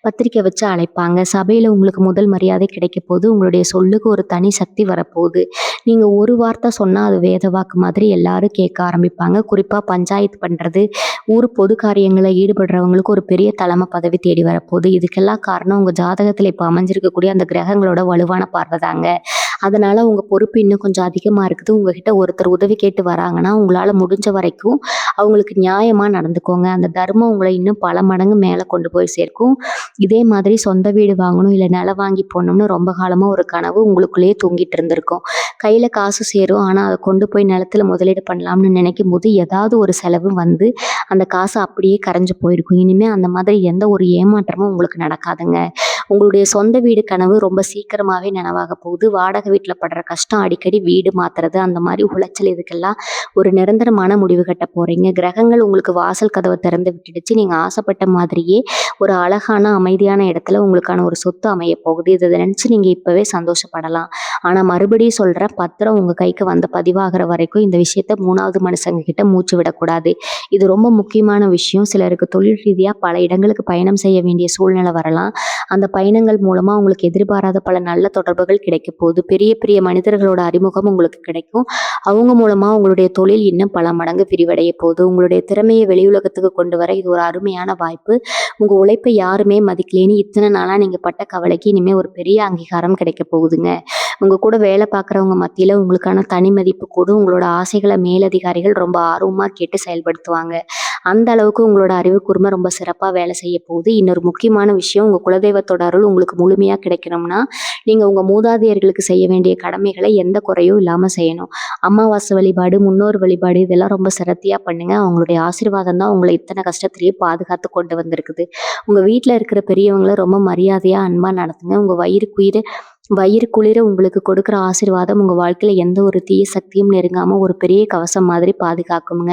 பத்திரிக்கை வச்சு அழைப்பாங்க. சபையில உங்களுக்கு முதல் மரியாதை கிடைக்கப் போகுது. உங்களுடைய சொல்லுக்கு ஒரு தனி சக்தி வரப்போகுது. நீங்க ஒரு வார்த்தை சொன்னா அது வேத வாக்கு மாதிரி எல்லாரும் கேட்க ஆரம்பிப்பாங்க. குறிப்பா பஞ்சாயத்து பண்றது, ஊர் பொது காரியங்கள்ல ஈடுபடுறவங்களுக்கு ஒரு பெரிய தலைமை பதவி தேடி வரப்போகுது. இதுக்கெல்லாம் காரணம் உங்க ஜாதகத்துல இப்ப அமைஞ்சிருக்கக்கூடிய அந்த கிரகங்களோட வலுவான பார்வை தாங்க. அதனால உங்க பொறுப்பு இன்னும் கொஞ்சம் அதிகமா இருக்குது. உங்ககிட்ட ஒருத்தர் உதவி கேட்டு வராங்கன்னா, உங்களால முடிஞ்ச வரைக்கும் அவங்களுக்கு நியாயமா நடந்துக்கோங்க. அந்த தர்மம் உங்கள இன்னும் பல மடங்கு மேல கொண்டு போய் சேர்க்கும். இதே மாதிரி சொந்த வீடு வாங்கணும், இல்ல நிலம் வாங்கி போடணும்னு ரொம்ப காலமா ஒரு கனவு உங்களுக்குள்ளேயே தூங்கிட்டு இருந்திருக்கும். கையில காசு சேரும். ஆனா அத கொண்டு போய் நிலத்துல முதலீடு பண்ணலாம்னு நினைக்கும்போது, ஏதாவது ஒரு செலவு வந்து அந்த காசு அப்படியே கரைஞ்சு போயிருக்கும். இனிமே அந்த மாதிரி எந்த ஒரு ஏமாற்றமும் உங்களுக்கு நடக்காதுங்க. உங்களுடைய சொந்த வீடு கனவு ரொம்ப சீக்கிரமாவே நனவாக போகுது. வாடகை வீட்ல படுற கஷ்டம், அடிக்கடி வீடு மாத்துறது, அந்த மாதிரி உளைச்சல் இதுக்கெல்லாம் ஒரு நிரந்தரமான முடிவு கட்ட போறீங்க. கிரகங்கள் உங்களுக்கு வாசல் கதவை திறந்து விட்டுடுச்சு. நீங்க ஆசைப்பட்ட மாதிரியே ஒரு அழகான அமைதியான இடத்துல உங்களுக்கான ஒரு சொத்து அமைய போகுது. இதை நினைச்சு நீங்க இப்பவே சந்தோஷப்படலாம். ஆனா மறுபடியும் சொல்றேன், பத்திரம் உங்க கைக்கு வந்து பதிவாகிற வரைக்கும் இந்த விஷயத்த 3வது மனுஷங்க கிட்ட மூச்சு விடக்கூடாது. இது ரொம்ப முக்கியமான விஷயம். சிலருக்கு தொழில் ரீதியா பல இடங்களுக்கு பயணம் செய்ய வேண்டிய சூழ்நிலை வரலாம். அந்த பயணங்கள் மூலமா உங்களுக்கு எதிர்பாராத பல நல்ல தொடர்புகள் கிடைக்க போகுது. பெரிய பெரிய மனிதர்களோட அறிமுகம் உங்களுக்கு கிடைக்கும். அவங்க மூலமா உங்களுடைய தொழில் இன்னும் பல மடங்கு விரிவடைய போகுது. உங்களுடைய திறமையை வெளி உலகத்துக்கு கொண்டு வர இது ஒரு அருமையான வாய்ப்பு. உங்க உழைப்பை யாருமே மதிக்கலேன்னு இத்தனை நாளா நீங்க பட்ட கவலைக்கு இனிமே ஒரு பெரிய அங்கீகாரம் கிடைக்க போகுதுங்க. உங்க கூட வேலை பார்க்குறவங்க மத்தியில உங்களுக்கான தனி மதிப்பு கூடும். உங்களோட ஆசைகளை மேலதிகாரிகள் ரொம்ப ஆர்வமா கேட்டு செயல்படுத்துவாங்க. அந்த அளவுக்கு உங்களோட அறிவு கூர்மை ரொம்ப சிறப்பா வேலை செய்ய போகுது. இன்னொரு முக்கியமான விஷயம், உங்க குலதெய்வத்தோட அருள் உங்களுக்கு முழுமையா கிடைக்கணும்னா, நீங்க உங்க மூதாதையர்களுக்கு செய்ய வேண்டிய கடமைகளை எந்த குறையும் இல்லாம செய்யணும். அமாவாசை வழிபாடு, முன்னோர் வழிபாடு இதெல்லாம் ரொம்ப சிரத்தையா பண்ணுங்க. அவங்களுடைய ஆசீர்வாதம் தான் உங்களை இத்தனை கஷ்டத்திலேயே பாதுகாத்து கொண்டு வந்திருக்குது. உங்க வீட்ல இருக்கிற பெரியவங்கள ரொம்ப மரியாதையா, அன்பா நடத்துங்க. உங்க வயிறு குளிர உங்களுக்கு கொடுக்குற ஆசீர்வாதம் உங்க வாழ்க்கையில எந்த ஒரு தீய சக்தியும் நெருங்காம ஒரு பெரிய கவசம் மாதிரி பாதுகாக்குங்க.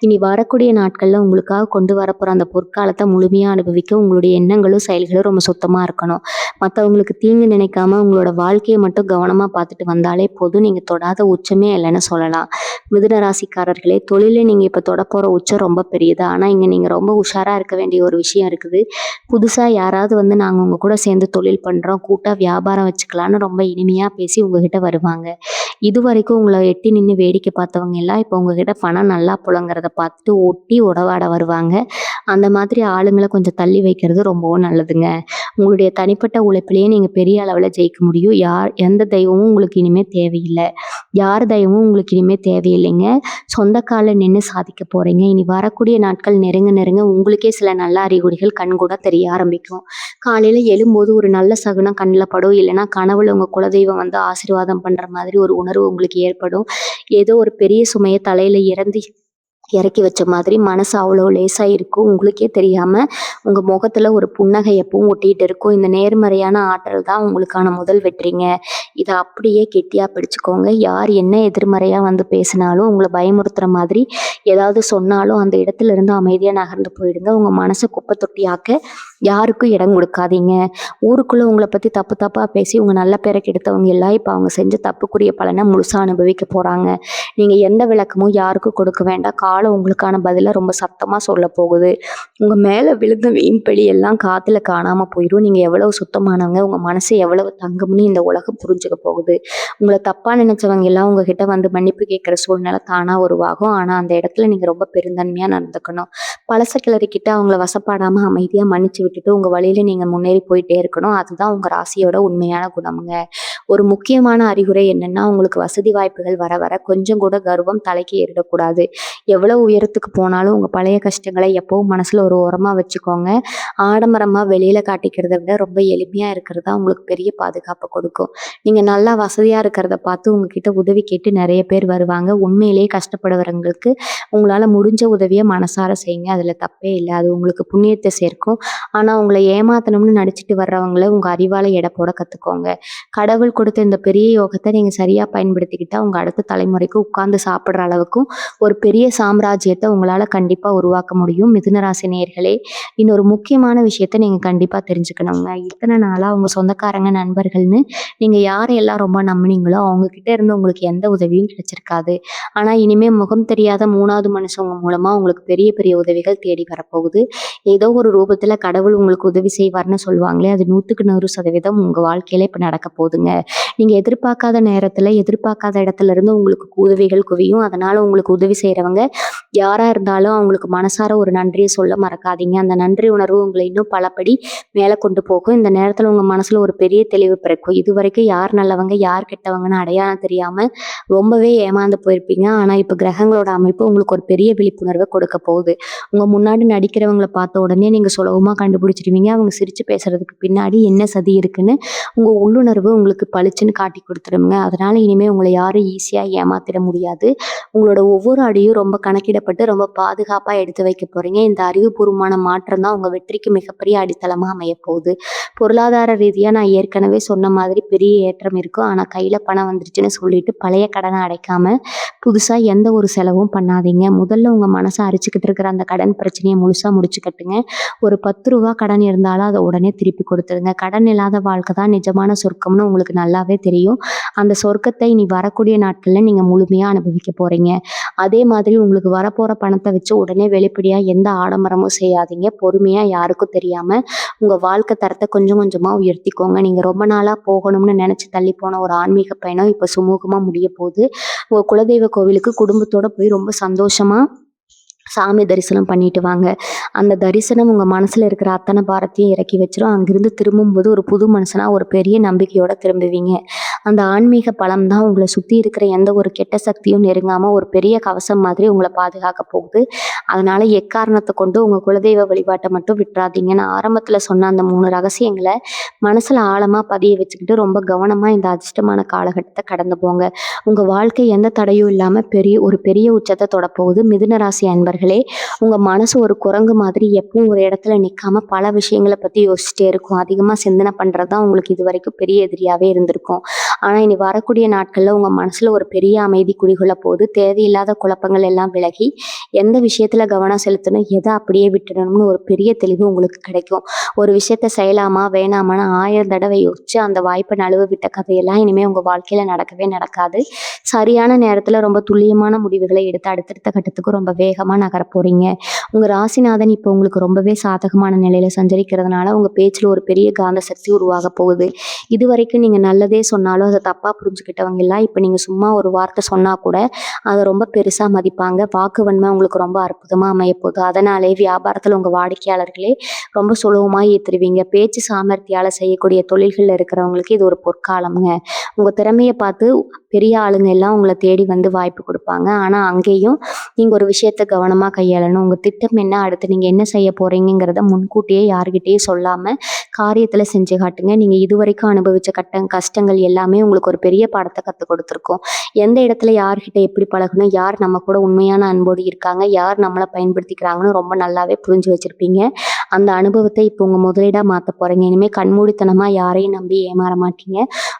இனி வரக்கூடிய நாட்கள்ல உங்களுக்காக கொண்டு வரப்போற அந்த பொற்காலத்தை முழுமையா அனுபவிக்க உங்களுடைய எண்ணங்களும் செயல்களும் ரொம்ப சுத்தமா இருக்கணும். மற்றவங்களுக்கு தீங்கு நினைக்காம உங்களோட வாழ்க்கையை மட்டும் கவனமா பார்த்துட்டு வந்தாலே போதும். நீங்க தொடாத உச்சமே இல்லைன்னு சொல்லலாம். மிதுன ராசிக்காரர்களே, தொழில நீங்க இப்ப தொட போற உச்சம் ரொம்ப பெரியது. ஆனா இங்க நீங்க ரொம்ப உஷாரா இருக்க வேண்டிய ஒரு விஷயம் இருக்குது. புதுசா யாராவது வந்து நாங்க உங்க கூட சேர்ந்து தொழில் பண்றோம், கூட்டா வியாபாரம் வச்சுக்கலான்னு ரொம்ப இனிமையா பேசி உங்ககிட்ட வருவாங்க. இதுவரைக்கும் உங்களை எட்டி நின்று வேடிக்கை பார்த்தவங்க எல்லாம் இப்போ உங்ககிட்ட பணம் நல்லா புழங்குறத பார்த்துட்டு ஒட்டி உறவாட வருவாங்க. அந்த மாதிரி ஆளுங்களை கொஞ்சம் தள்ளி வைக்கிறது ரொம்பவும் நல்லதுங்க. உங்களுடைய தனிப்பட்ட உழைப்பிலேயே நீங்க பெரிய அளவில் ஜெயிக்க முடியும். எந்த தெய்வமும் உங்களுக்கு இனிமே தேவையில்லை. யார் தெய்வமும் உங்களுக்கு இனிமே தேவையில்லைங்க. சொந்த காலில் நின்று சாதிக்க போறீங்க. இனி வரக்கூடிய நாட்கள் நெருங்க நெருங்க உங்களுக்கே சில நல்ல அறிகுறிகள் கண்கூட தெரிய ஆரம்பிக்கும். காலையில எழும்போது ஒரு நல்ல சகுனம் கண்ணில் படும். இல்லைன்னா கனவுல உங்க குலதெய்வம் வந்து ஆசீர்வாதம் பண்ற மாதிரி ஒரு உணர்வு உங்களுக்கு ஏற்படும். ஏதோ ஒரு பெரிய சுமையை தலையில இறக்கி வச்ச மாதிரி மனசு அவ்வளோ லேசா இருக்கும். உங்களுக்கே தெரியாம உங்க முகத்துல ஒரு புன்னகை எப்பவும் ஒட்டிட்டு இருக்கும். இந்த நேர்மறையான ஆற்றல் தான் உங்களுக்கான முதல் வெற்றிங்க. இதை அப்படியே கெட்டியா பிடிச்சுக்கோங்க. யார் என்ன எதிர்மறையா வந்து பேசினாலும், உங்களை பயமுறுத்துற மாதிரி ஏதாவது சொன்னாலும் அந்த இடத்துல இருந்து அமைதியா நகர்ந்து போயிடுங்க. உங்க மனசை குப்பை தொட்டியாக்க யாருக்கும் இடம் கொடுக்காதீங்க. ஊருக்குள்ள உங்களை பத்தி தப்பு தப்பா பேசி உங்க நல்ல பேரை கெடுத்தவங்க எல்லாம் இப்ப அவங்க செஞ்ச தப்புக்குரிய பலனை முழுசா அனுபவிக்க போறாங்க. நீங்க எந்த விளக்கமும் யாருக்கும் கொடுக்க வேண்டாம். காலம் உங்களுக்கான பதில ரொம்ப சத்தமா சொல்ல போகுது. உங்க மேல விழுந்த வீண்பழி எல்லாம் காத்துல காணாம போயிடும். நீங்க எவ்வளவு சுத்தமானவங்க, உங்க மனசு எவ்வளவு தங்கம்னு இந்த உலகம் புரிஞ்சுக்க போகுது. உங்களை தப்பா நினைச்சவங்க எல்லாம் உங்ககிட்ட வந்து மன்னிப்பு கேட்கிற சூழ்நிலை தானா உருவாகும். ஆனா அந்த இடத்துல நீங்க ரொம்ப பெருந்தன்மையா நடந்துக்கணும். பழச கிளறிக்கிட்டு அவங்கள வசப்பாடாம அமைதியா மன்னிச்சு விட்டுட்டு உங்க வழியில நீங்க முன்னேறி போயிட்டே இருக்கணும். அதுதான் உங்க ராசியோட உண்மையான குணமுங்க. ஒரு முக்கியமான அறிகுறி என்னன்னா, உங்களுக்கு வசதி வாய்ப்புகள் வர வர கொஞ்சம் கூட கர்வம் தலைக்கு ஏறிடக்கூடாது. எவ்வளவு உயரத்துக்கு போனாலும் உங்க பழைய கஷ்டங்களை எப்பவும் மனசுல ஒரு ஓரமா வச்சுக்கோங்க. ஆடம்பரமா வெளியில காட்டிக்கிறத விட ரொம்ப எளிமையா இருக்கிறது தான் உங்களுக்கு பெரிய பாதுகாப்பு கொடுக்கும். நீங்க நீங்க நல்லா வசதியா இருக்கிறத பார்த்து உங்ககிட்ட உதவி கேட்டு நெறைய பேர் வருவாங்க. உண்மையிலேயே கஷ்டப்படுறவங்களுக்கு உங்களால முடிஞ்ச உதவிய மனசார செய்யுங்க. அதுல தப்பே இல்ல. அது உங்களுக்கு புண்ணியத்த சேர்க்கும். ஆனா உங்கள ஏமாத்தணும்னு நடிச்சுட்டு வர்றவங்கள உங்க அறிவால எடை போட கத்துக்கோங்க. கடவுள் கொடுத்த இந்த பெரிய யோகத்த நீங்க சரியா பயன்படுத்திக்கிட்டா, உங்க அடுத்த தலைமுறைக்கு உட்கார்ந்து சாப்பிடுற அளவுக்கும் ஒரு பெரிய சாம்ராஜ்யத்த உங்களால கண்டிப்பா உருவாக்க முடியும். மிதுன ராசி நேயர்களே, இன்னொரு முக்கியமான விஷயத்த நீங்க கண்டிப்பா தெரிஞ்சுக்கணுங்க. இத்தன நாளா உங்க சொந்தக்காரங்க, நண்பர்கள்னு நீங்க யாரையெல்லாம் ரொம்ப நம்புனீங்களோ, அவங்க கிட்ட இருந்து உங்களுக்கு எந்த உதவியும் கிடைச்சிருக்காது. ஆனா இனிமே முகம் தெரியாத 3வது மனுஷங்க மூலமா உங்களுக்கு பெரிய பெரிய உதவிகள் தேடி வரப்போகுது. ஏதோ ஒரு ரூபத்துல கடவுள் உங்களுக்கு உதவி செய்வார்ன்னு சொல்லுவாங்களே, அது 100க்கு 100% உங்க வாழ்க்கையில இப்ப நடக்க போகுதுங்க. நீங்க எதிர்பார்க்காத நேரத்துல, எதிர்பார்க்காத இடத்துல இருந்து உங்களுக்கு உதவிகள் குவியும். அதனால உங்களுக்கு உதவி செய்றவங்க யாரா இருந்தாலும் அவங்களுக்கு மனசார ஒரு நன்றிய சொல்ல மறக்காதீங்க. அந்த நன்றி உணர்வு உங்கள இன்னும் பலபடி மேல கொண்டு போகும். இந்த நேரத்துல உங்க மனசுல ஒரு பெரிய தெளிவு பிறக்கும். இதுவரைக்கும் யார் நல்லவங்க, யார் கெட்டவங்கன்னு அடையாளம் தெரியாம ரொம்பவே ஏமாந்து போயிருப்பீங்க. ஆனா இப்ப கிரகங்களோட அமைப்பு உங்களுக்கு ஒரு பெரிய விழிப்புணர்வ கொடுக்க போகுது. உங்க முன்னாடி நடிக்கிறவங்கள பார்த்த உடனே நீங்க சுலபமா கண்டுபிடிச்சிருவீங்க. அவங்க சிரிச்சு பேசுறதுக்கு பின்னாடி என்ன சதி இருக்குன்னு உங்க உள்ளுணர்வு உங்களுக்கு பளிச்சுன்னு காட்டிக் குடுத்துருங்க. அதனால இனிமே உங்கள யாரும் ஈஸியா ஏமாத்திட முடியாது. உங்களோட ஒவ்வொரு அடியும் ரொம்ப கணக்கிடப்பட்டு, ரொம்ப பாதுகாப்பா எடுத்து வைக்க போறீங்க. இந்த அறிவுபூர்வமான மாற்றம் தான் உங்க வெற்றிக்கு மிகப்பெரிய அடித்தளமா அமையப் போகுது. பொருளாதார ரீதியா நான் ஏற்கனவே சொன்ன மாதிரி பெரிய ஏற்றம் இருக்கும். ஆனா கையில பணம் வந்துருச்சுன்னு சொல்லிட்டு பழைய கடன அடைக்காம, புதுசா எந்த ஒரு செலவும் பண்ணாதீங்க. முதல்ல உங்க மனச அரிச்சுக்கிட்டு இருக்கிற அந்த கடன் பிரச்சனைய முழுசா முடிச்சு கட்டுங்க. ஒரு ரூ. 10 கடன் இருந்தாலும் அத உடனே திருப்பி கொடுத்துருங்க. கடன் இல்லாத வாழ்க்கை தான் நிஜமான சொர்க்கம்னு உங்களுக்கு நல்லாவே தெரியும். அந்த சொர்க்கத்த இனி வரக்கூடிய நாட்கள்ல நீங்க முழுமையா அனுபவிக்க போறீங்க. அதே மாதிரி உங்களுக்கு வரப்போற பணத்த வச்சு உடனே வெளிப்படையா எந்த ஆடம்பரமும் செய்யாதீங்க. பொறுமையா யாருக்கும் தெரியாம உங்க வாழ்க்கை தரத்த கொஞ்சம் கொஞ்சமா உயர்த்திக்கோங்க. நீங்க ரொம்ப நாளா போகணும்னு நினைச்சு தள்ளி போன ஒரு ஆன்மீக பயணம் இப்ப சுமூகமா முடிய போகுது. உங்க குலதெய்வ கோவிலுக்கு குடும்பத்தோட போய் ரொம்ப சந்தோஷமா சாமி தரிசனம் பண்ணிட்டு வாங்க. அந்த தரிசனம் உங்க மனசுல இருக்கிற அத்தனை பாரத்தையும் இறக்கி வச்சிரும். அங்கிருந்து திரும்பும்போது ஒரு புது மனுஷனா ஒரு பெரிய நம்பிக்கையோட திரும்புவீங்க. அந்த ஆன்மீக பலம் தான் உங்கள சுத்தி இருக்கிற எந்த ஒரு கெட்ட சக்தியும் நெருங்காம ஒரு பெரிய கவசம் மாதிரி உங்கள பாதுகாக்க போகுது. அதனால எக்காரணத்த கொண்டு உங்க குலதெய்வ வழிபாட்ட மட்டும் விட்றாதீங்க. நான் ஆரம்பத்துல சொன்ன அந்த 3 ரகசியங்கள மனசுல ஆழமா பதிய வச்சுக்கிட்டு ரொம்ப கவனமா இந்த அதிர்ஷ்டமான காலகட்டத்த கடந்து போங்க. உங்க வாழ்க்கை எந்த தடையும் இல்லாம ஒரு பெரிய உச்சத்த தொடப்போகுது. மிதுன ராசி அன்பர்களே, உங்க மனசு ஒரு குரங்கு மாதிரி எப்பவும் ஒரு இடத்துல நிக்காம பல விஷயங்கள பத்தி யோசிச்சுட்டே இருக்கும். அதிகமா சிந்தனை பண்றது தான் உங்களுக்கு இதுவரைக்கும் பெரிய எதிரியாவே இருந்திருக்கும். ஆனா இனி வரக்கூடிய நாட்கள்ல உங்க மனசுல ஒரு பெரிய அமைதி குடிகொள்ள போகுது. தேவையில்லாத குழப்பங்கள் எல்லாம் விலகி எந்த விஷயத்துல கவனம் செலுத்தணும், எதை அப்படியே விட்டுடணும்னு ஒரு பெரிய தெளிவு உங்களுக்கு கிடைக்கும். ஒரு விஷயத்த செய்யலாமா வேணாமான்னு 1000 தடவை யோசிச்சு அந்த வாய்ப்பை நழுவ விட்ட கதையெல்லாம் இனிமே உங்க வாழ்க்கையில நடக்கவே நடக்காது. சரியான நேரத்துல ரொம்ப துல்லியமான முடிவுகளை எடுத்து அடுத்தடுத்த கட்டத்துக்கு ரொம்ப வேகமா நகர போறீங்க. உங்க ராசிநாதன் இப்போ உங்களுக்கு ரொம்பவே சாதகமான நிலையில சஞ்சரிக்கிறதுனால உங்க பேச்சுல ஒரு பெரிய காந்த சக்தி உருவாக போகுது. இதுவரைக்கும் நீங்க நல்லதே சொன்னாலும் அதை தப்பா புரிஞ்சுக்கிட்டவங்க எல்லாம் இப்ப நீங்க சும்மா ஒரு வார்த்தை சொன்னா கூட அதை ரொம்ப பெருசா மதிப்பாங்க. வாக்கு வன்மை உங்களுக்கு ரொம்ப அற்புதமா அமைய போகுது. அதனாலே வியாபாரத்துல உங்க வாடிக்கையாளர்களே ரொம்ப சுலபமா ஏத்துருவீங்க. பேச்சு சாமர்த்தியால செய்யக்கூடிய தொழில்கள்ல இருக்கிறவங்களுக்கு இது ஒரு பொற்காலம்ங்க. உங்க திறமையை பார்த்து பெரிய ஆளுங்க எல்லாம் உங்களை தேடி வந்து வாய்ப்பு கொடுப்பாங்க. ஆனா அங்கேயும் நீங்க ஒரு விஷயத்த கவனமா கையாளணும். உங்க திட்டம் என்ன, அடுத்து நீங்க என்ன செய்ய போறீங்கிறத முன்கூட்டியே யாருகிட்டயும் சொல்லாம காரியத்துல செஞ்சு காட்டுங்க. நீங்க இதுவரைக்கும் அனுபவிச்ச கஷ்டங்கள் எல்லாமே உங்களுக்கு ஒரு பெரிய பாடத்தை கற்றுக் கொடுத்துருக்கோம். எந்த இடத்துல யார்கிட்ட எப்படி பழகணும், யார் நம்ம கூட உண்மையான அன்போடு இருக்காங்க, யார் நம்மளை பயன்படுத்திக்கிறாங்கன்னு ரொம்ப நல்லாவே புரிஞ்சு வச்சிருப்பீங்க. அந்த அனுபவத்தை இப்போ உங்க முதலீடா மாத்த போறீங்க. இனிமே கண்மூடித்தனமா யாரையும் நம்பி ஏமாற மாட்டீங்க.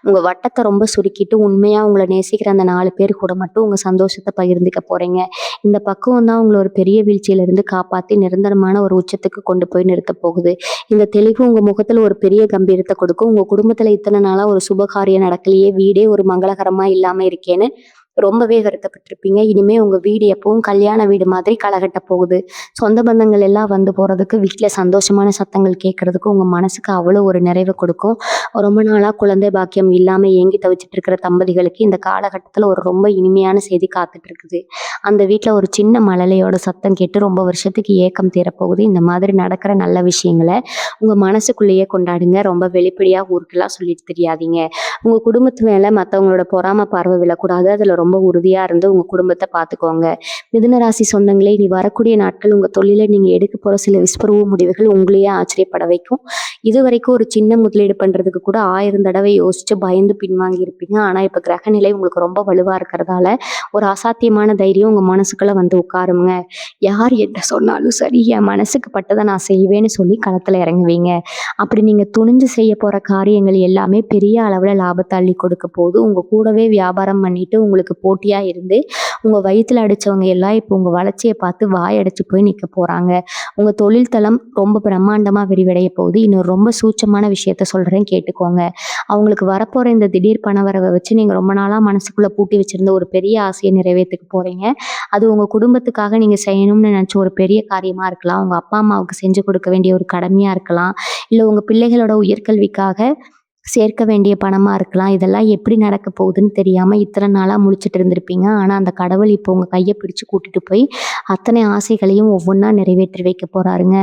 உங்க வட்டத்தை ரொம்ப சுருக்கிட்டு உண்மையா உங்களை நேசிக்கிற அந்த 4 பேர் கூட மட்டும் உங்க சந்தோஷத்தை பகிர்ந்துக்க போறீங்க. இந்த பக்குவம் தான் உங்களை ஒரு பெரிய வீழ்ச்சியில இருந்து காப்பாத்தி நிரந்தரமான ஒரு உச்சத்துக்கு கொண்டு போய் நிறுத்த போகுது. இந்த தெளிவு உங்க முகத்துல ஒரு பெரிய கம்பீரத்தை கொடுக்கும். உங்க குடும்பத்துல இத்தனை நாளா ஒரு சுபகாரியம் நடக்கலையே, வீடே ஒரு மங்களகரமா இல்லாம இருக்கேன்னு ரொம்பவே வருத்தப்பட்டிருப்பீங்க. இனிமே உங்க வீடு எப்பவும் கல்யாண வீடு மாதிரி களகட்ட போகுது. சொந்த பந்தங்கள் எல்லாம் வந்து போறதுக்கு, வீட்டுல சந்தோஷமான சத்தங்கள் கேட்கறதுக்கு உங்க மனசுக்கு அவ்வளவு ஒரு நிறைவை கொடுக்கும். ரொம்ப நாளா குழந்தை பாக்கியம் இல்லாம ஏங்கி தவிச்சிட்டு இருக்கிற தம்பதிகளுக்கு இந்த காலகட்டத்துல ஒரு ரொம்ப இனிமையான செய்தி காத்துட்டு இருக்குது. அந்த வீட்டுல ஒரு சின்ன மழலையோட சத்தம் கேட்டு ரொம்ப வருஷத்துக்கு ஏக்கம் தீரப்போகுது. இந்த மாதிரி நடக்கிற நல்ல விஷயங்களை உங்க மனசுக்குள்ளேயே கொண்டாடுங்க. ரொம்ப வெளிப்படையா ஊருக்கெல்லாம் சொல்லிட்டு தெரியாதீங்க. உங்க குடும்பத்து மேல மத்தவங்களோட பொறாம பார்வை விழக்கூடாது. அதுல ரொம்ப ரொம்ப உறுதியா இருந்து உங்க குடும்பத்த பார்த்துக்கோங்க. மிதுன ராசி சொந்தங்களே, இனி வரக்கூடிய நாட்கள் உங்க தொழில நீங்க எடுக்க போற சில விஸ்வரூப முடிவுகள் உங்களையே ஆச்சரியப்பட வைக்கும். இதுவரைக்கும் ஒரு சின்ன முதலீடு பண்றதுக்கு கூட 1000 தடவை யோசிச்சு பயந்து பின்வாங்கி இருப்பீங்க. ஆனா இப்ப கிரக நிலை உங்களுக்கு ரொம்ப வலுவா இருக்கிறதால ஒரு அசாத்தியமான தைரியம் உங்க மனசுக்குள்ள வந்து உட்காருங்க. யார் என்ன சொன்னாலும் சரி, என் மனசுக்கு பட்டதை நான் செய்வேன்னு சொல்லி களத்துல இறங்குவீங்க. அப்படி நீங்க துணிஞ்சு செய்ய போற காரியங்கள் எல்லாமே பெரிய அளவுல லாபத்தை அள்ளி கொடுக்க போகுது. உங்க கூடவே வியாபாரம் பண்ணிட்டு உங்களுக்கு போட்டியா இருந்து உங்க வயித்துல அடிச்சவங்க எல்லாம் இப்போ உங்க வளர்ச்சியை பார்த்து வாயடைச்சு போய் நிக்க போறாங்க. உங்க தொழில் தளம் ரொம்ப பிரம்மாண்டமா விரிவடைய போகுது. இன்னொரு ரொம்ப சூட்சமான விஷயத்த சொல்றேன், கேட்டுக்கோங்க. அவங்களுக்கு வரப்போற இந்த திடீர் பணவரவை வச்சு நீங்க ரொம்ப நாளா மனசுக்குள்ள பூட்டி வச்சிருந்த ஒரு பெரிய ஆசையை நிறைவேற்றிக்க போறீங்க. அது உங்க குடும்பத்துக்காக நீங்க செய்யணும்னு நினைச்ச ஒரு பெரிய காரியமா இருக்கலாம். உங்க அப்பா அம்மாவுக்கு செஞ்சு கொடுக்க வேண்டிய ஒரு கடமையா இருக்கலாம். இல்ல உங்க பிள்ளைகளோட உயர்கல்விக்காக சேர்க்க வேண்டிய பணமா இருக்கலாம். இதெல்லாம் எப்படி நடக்க போகுதுன்னு தெரியாம இத்தனை நாளா முழிச்சிட்டு இருந்திருப்பீங்க. ஆனா அந்த கடவுள் இப்போ உங்க கையை பிடிச்சு கூட்டிட்டு போய் அத்தனை ஆசைகளையும் ஒவ்வொன்றா நிறைவேற்றி வைக்க போறாருங்க.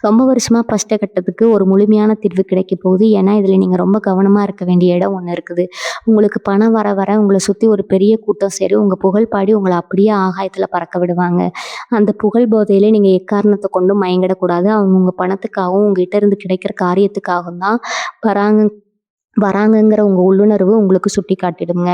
ரொம்ப வருஷமா கஷ்டப்பட்டதுக்கு ஒரு முழுமையான தீர்வு கிடைக்க போகுது. ஏன்னா இதுல நீங்க ரொம்ப கவனமா இருக்க வேண்டிய இடம் ஒண்ணு இருக்குது. உங்களுக்கு பணம் வர வர உங்களை சுத்தி ஒரு பெரிய கூட்டம் சரி உங்க புகழ் பாடி உங்களை அப்படியே ஆகாயத்துல பறக்க விடுவாங்க. அந்த புகழ் போதையிலே நீங்க எக்காரணத்தை கொண்டும் மயங்கிடக்கூடாது. அவங்க உங்க பணத்துக்காகவும் உங்ககிட்ட இருந்து கிடைக்கிற காரியத்துக்காகவும் தான் வராங்க வராங்கங்கிற உங்க உள்ளுணர்வு உங்களுக்கு சுட்டி காட்டிடுங்க.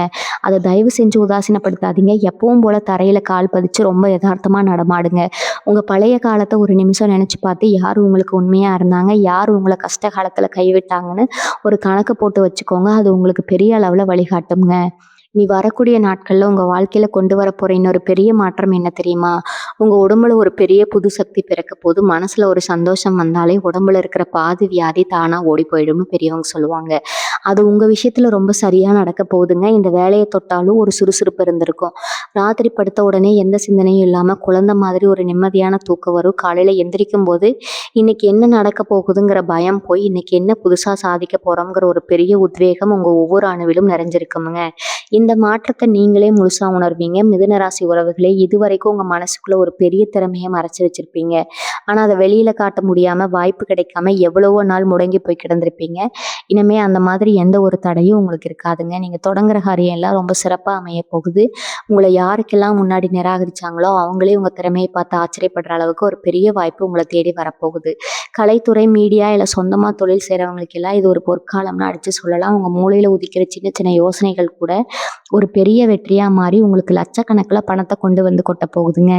அதை தயவு செஞ்சு உதாசீனப்படுத்தாதீங்க. எப்பவும் போல தரையில கால் பதிச்சு ரொம்ப யதார்த்தமா நடமாடுங்க. உங்க பழைய காலத்தை ஒரு நிமிஷம் நினைச்சு பார்த்து யார் உங்களுக்கு உண்மையா இருந்தாங்க, யார் உங்களை கஷ்ட காலத்துல கைவிட்டாங்கன்னு ஒரு கணக்கு போட்டு வச்சுக்கோங்க. அது உங்களுக்கு பெரிய அளவுல வழிகாட்டுங்க. நீ வரக்கூடிய நாட்கள்ல உங்க வாழ்க்கையில கொண்டு வர போற இன்னொரு பெரிய மாற்றம் என்ன தெரியுமா? உங்க உடம்புல ஒரு பெரிய புது சக்தி பிறக்க போது. மனசுல ஒரு சந்தோஷம் வந்தாலே உடம்புல இருக்கிற பாதி வியாதி தானா ஓடி போயிடும்னு பெரியவங்க சொல்லுவாங்க. அது உங்க விஷயத்துல ரொம்ப சரியா நடக்க போகுதுங்க. இந்த வேலையை தொட்டாலும் ஒரு சுறுசுறுப்பு இருந்திருக்கும். ராத்திரி படுத்த உடனே எந்த சிந்தனையும் இல்லாம குழந்தை மாதிரி ஒரு நிம்மதியான தூக்கம் வரும். காலையில எந்திரிக்கும் போது இன்னைக்கு என்ன நடக்க போகுதுங்கிற பயம் போய் இன்னைக்கு என்ன புதுசா சாதிக்க போறோம்ங்கிற ஒரு பெரிய உத்வேகம் உங்க ஒவ்வொரு அணுவிலும் நிறைஞ்சிருக்குமுங்க. இந்த மாற்றத்தை நீங்களே முழுசா உணர்வீங்க. மிதுன ராசி உறவுகளே, இதுவரைக்கும் உங்க மனசுக்குள்ள ஒரு பெரிய திறமையை மறைச்சு வச்சிருப்பீங்க. ஆனா அதை வெளியில காட்ட முடியாம வாய்ப்பு கிடைக்காம எவ்வளவோ நாள் முடங்கி போய் கிடந்திருப்பீங்க. இனிமே அந்த மாதிரி எந்த ஒரு தடையும் உங்களுக்கு இருக்காதுங்க. நீங்க தொடங்குற காரியம் எல்லாம் ரொம்ப சிறப்பா அமைய போகுது. உங்களை யாருக்கெல்லாம் முன்னாடி நிராகரிச்சாங்களோ அவங்களே உங்க திறமையை பார்த்து ஆச்சரியப்படுற அளவுக்கு ஒரு பெரிய வாய்ப்பு உங்களை தேடி வரப்போகுது. கலைத்துறை, மீடியா இல்ல சொந்தமா தொழில் செய்றவங்களுக்கு எல்லாம் இது ஒரு பொற்காலம்னு அடிச்சு சொல்லலாம். உங்க மூளையில உதிக்கிற சின்ன சின்ன யோசனைகள் கூட ஒரு பெரிய வெற்றியா மாறி உங்களுக்கு லட்சக்கணக்கில் பணத்தை கொண்டு வந்து கொட்ட போகுதுங்க.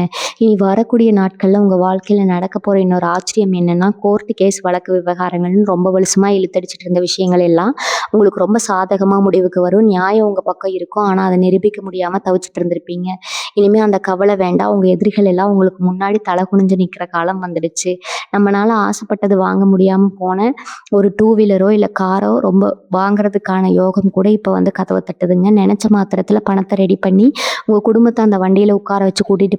இனி வரக்கூடிய நாட்கள்ல உங்க வாழ்க்கையில நடக்க போற இன்னொரு ஆச்சரியம் என்னன்னா, கோர்ட்டு கேஸ் வழக்கு விவகாரங்கள்னு ரொம்ப வருஷமா இழுத்தடிச்சிட்டு இருந்த விஷயங்கள் எல்லாம் உங்களுக்கு ரொம்ப சாதகமா முடிவுக்கு வரும். நியாயம் உங்க பக்கம் இருக்கும். ஆனா அதை நிரூபிக்க முடியாம தவிச்சிட்டு இருந்திருப்பீங்க. இனிமே அந்த கவலை வேண்டாம். உங்க எதிரிகள் எல்லாம் உங்களுக்கு முன்னாடி தலை குனிஞ்சு நிக்கிற காலம் வந்துடுச்சு. நம்மளால ஆசைப்பட்டது வாங்க முடியாம போன ஒரு 2 வீலரோ இல்ல காரோ ரொம்ப வாங்குறதுக்கான யோகம் கூட இப்ப வந்து கதவை தட்டுதுங்க. நினைச்ச மாத்திரத்துல பணத்தை ரெடி பண்ணி உங்க குடும்பத்தை அந்த வண்டியில உட்கார வச்சு கூட்டிட்டு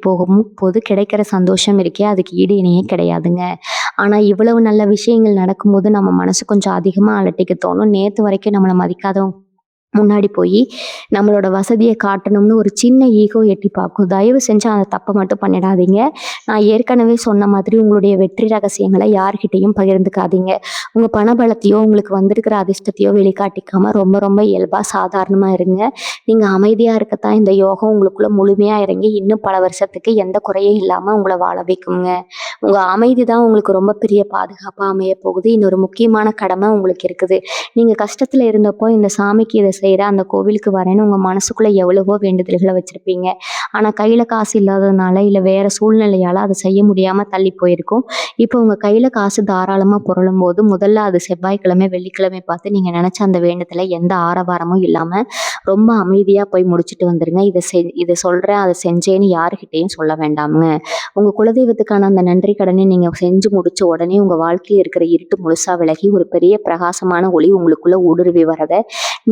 போது கிடைக்கிற சந்தோஷம் இருக்கே, அதுக்கு ஈடு இணையே கிடையாதுங்க. ஆனா இவ்வளவு நல்ல விஷயங்கள் நடக்கும்போது நம்ம மனசு கொஞ்சம் அதிகமா அலட்டிக்க தோணும். நேத்து வரைக்கும் நம்மளை மதிக்காதவங்க முன்னாடி போய் நம்மளோட வசதியை காட்டணும்னு ஒரு சின்ன ஈகோ எட்டி பார்க்கும். தயவு செஞ்சு அந்த தப்பை மட்டும் பண்ணிடாதீங்க. நான் ஏற்கனவே சொன்ன மாதிரி உங்களுடைய வெற்றி ரகசியங்களை யார்கிட்டையும் பகிர்ந்துக்காதீங்க. உங்க பணபலத்தையோ உங்களுக்கு வந்திருக்கிற அதிர்ஷ்டத்தையோ வெளிக்காட்டிக்காம ரொம்ப ரொம்ப இயல்பா சாதாரணமா இருங்க. நீங்க அமைதியா இருக்கத்தான் இந்த யோகம் உங்களுக்குள்ள முழுமையா இறங்கி இன்னும் பல வருஷத்துக்கு எந்த குறையும் இல்லாம உங்களை வாழ வைக்குங்க. உங்க அமைதி தான் உங்களுக்கு ரொம்ப பெரிய பாதுகாப்பா அமைய போகுது. இன்னொரு முக்கியமான கடமை உங்களுக்கு இருக்குது. நீங்க கஷ்டத்துல இருந்தப்போ இந்த சாமிக்கு இதை செய்யற அந்த கோவிலுக்கு வரேன்னு உங்க மனசுக்குள்ள எவ்வளவோ வேண்டுதல்களை வச்சிருப்பீங்க. ஆனா கையில காசு இல்லாததுனால இல்ல வேற சூழ்நிலையால அதை செய்ய முடியாம தள்ளி போயிருக்கும். இப்போ உங்க கையில காசு தாராளமா புரளும் போது முதல்ல அது செவ்வாய்க்கிழமை வெள்ளிக்கிழமை பார்த்து நீங்க நினைச்ச அந்த வேண்டுதலை எந்த ஆரவாரமும் இல்லாம ரொம்ப அமைதியா போய் முடிச்சுட்டு வந்துருங்க. இதை சொல்றேன் அதை செஞ்சேன்னு யாருக்கிட்டையும் சொல்ல வேண்டாமுங்க. உங்க குலதெய்வத்துக்கான அந்த நன்றி கடனை நீங்க செஞ்சு முடிச்ச உடனே உங்க வாழ்க்கையில் இருக்கிற இருட்டு முழுசா விலகி ஒரு பெரிய பிரகாசமான ஒளி உங்களுக்குள்ள ஊடுருவி வரதை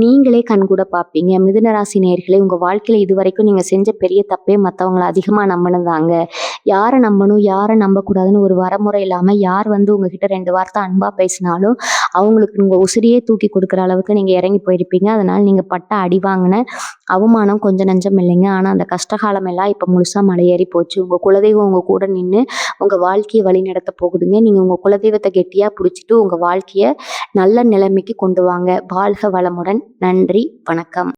நீங்களே கண்கூட பார்ப்பீங்க. மிதுன ராசி நேயர்களே, உங்க வாழ்க்கையில இதுவரைக்கும் நீங்க செஞ்ச பெரிய தப்பே மற்றவங்களை அதிகமா நம்பினதாங்க. யாரை நம்பணும் யாரை நம்பக்கூடாதுன்னு ஒரு வரமுறை இல்லாம யார் வந்து உங்ககிட்ட 2 வார்த்தை அன்பா பேசினாலும் அவங்களுக்கு உங்க உசிரியே தூக்கி கொடுக்குற அளவுக்கு நீங்க இறங்கி போயிருப்பீங்க. அதனால நீங்க பட்ட அடி வாங்கின அவமானம் கொஞ்சம் நஞ்சம் இல்லைங்க. ஆனா அந்த கஷ்டகாலம் எல்லாம் இப்ப முழுசா மலையேறி போச்சு. உங்க குலதெய்வம் உங்க கூட நின்று உங்க வாழ்க்கையை வழி நடத்த போகுதுங்க. நீங்க உங்க குலதெய்வத்தை கெட்டியா பிடிச்சிட்டு உங்க வாழ்க்கைய நல்ல நிலைமைக்கு கொண்டு வாங்க. வாழ்க வளமுடன். நன்றி, வணக்கம்.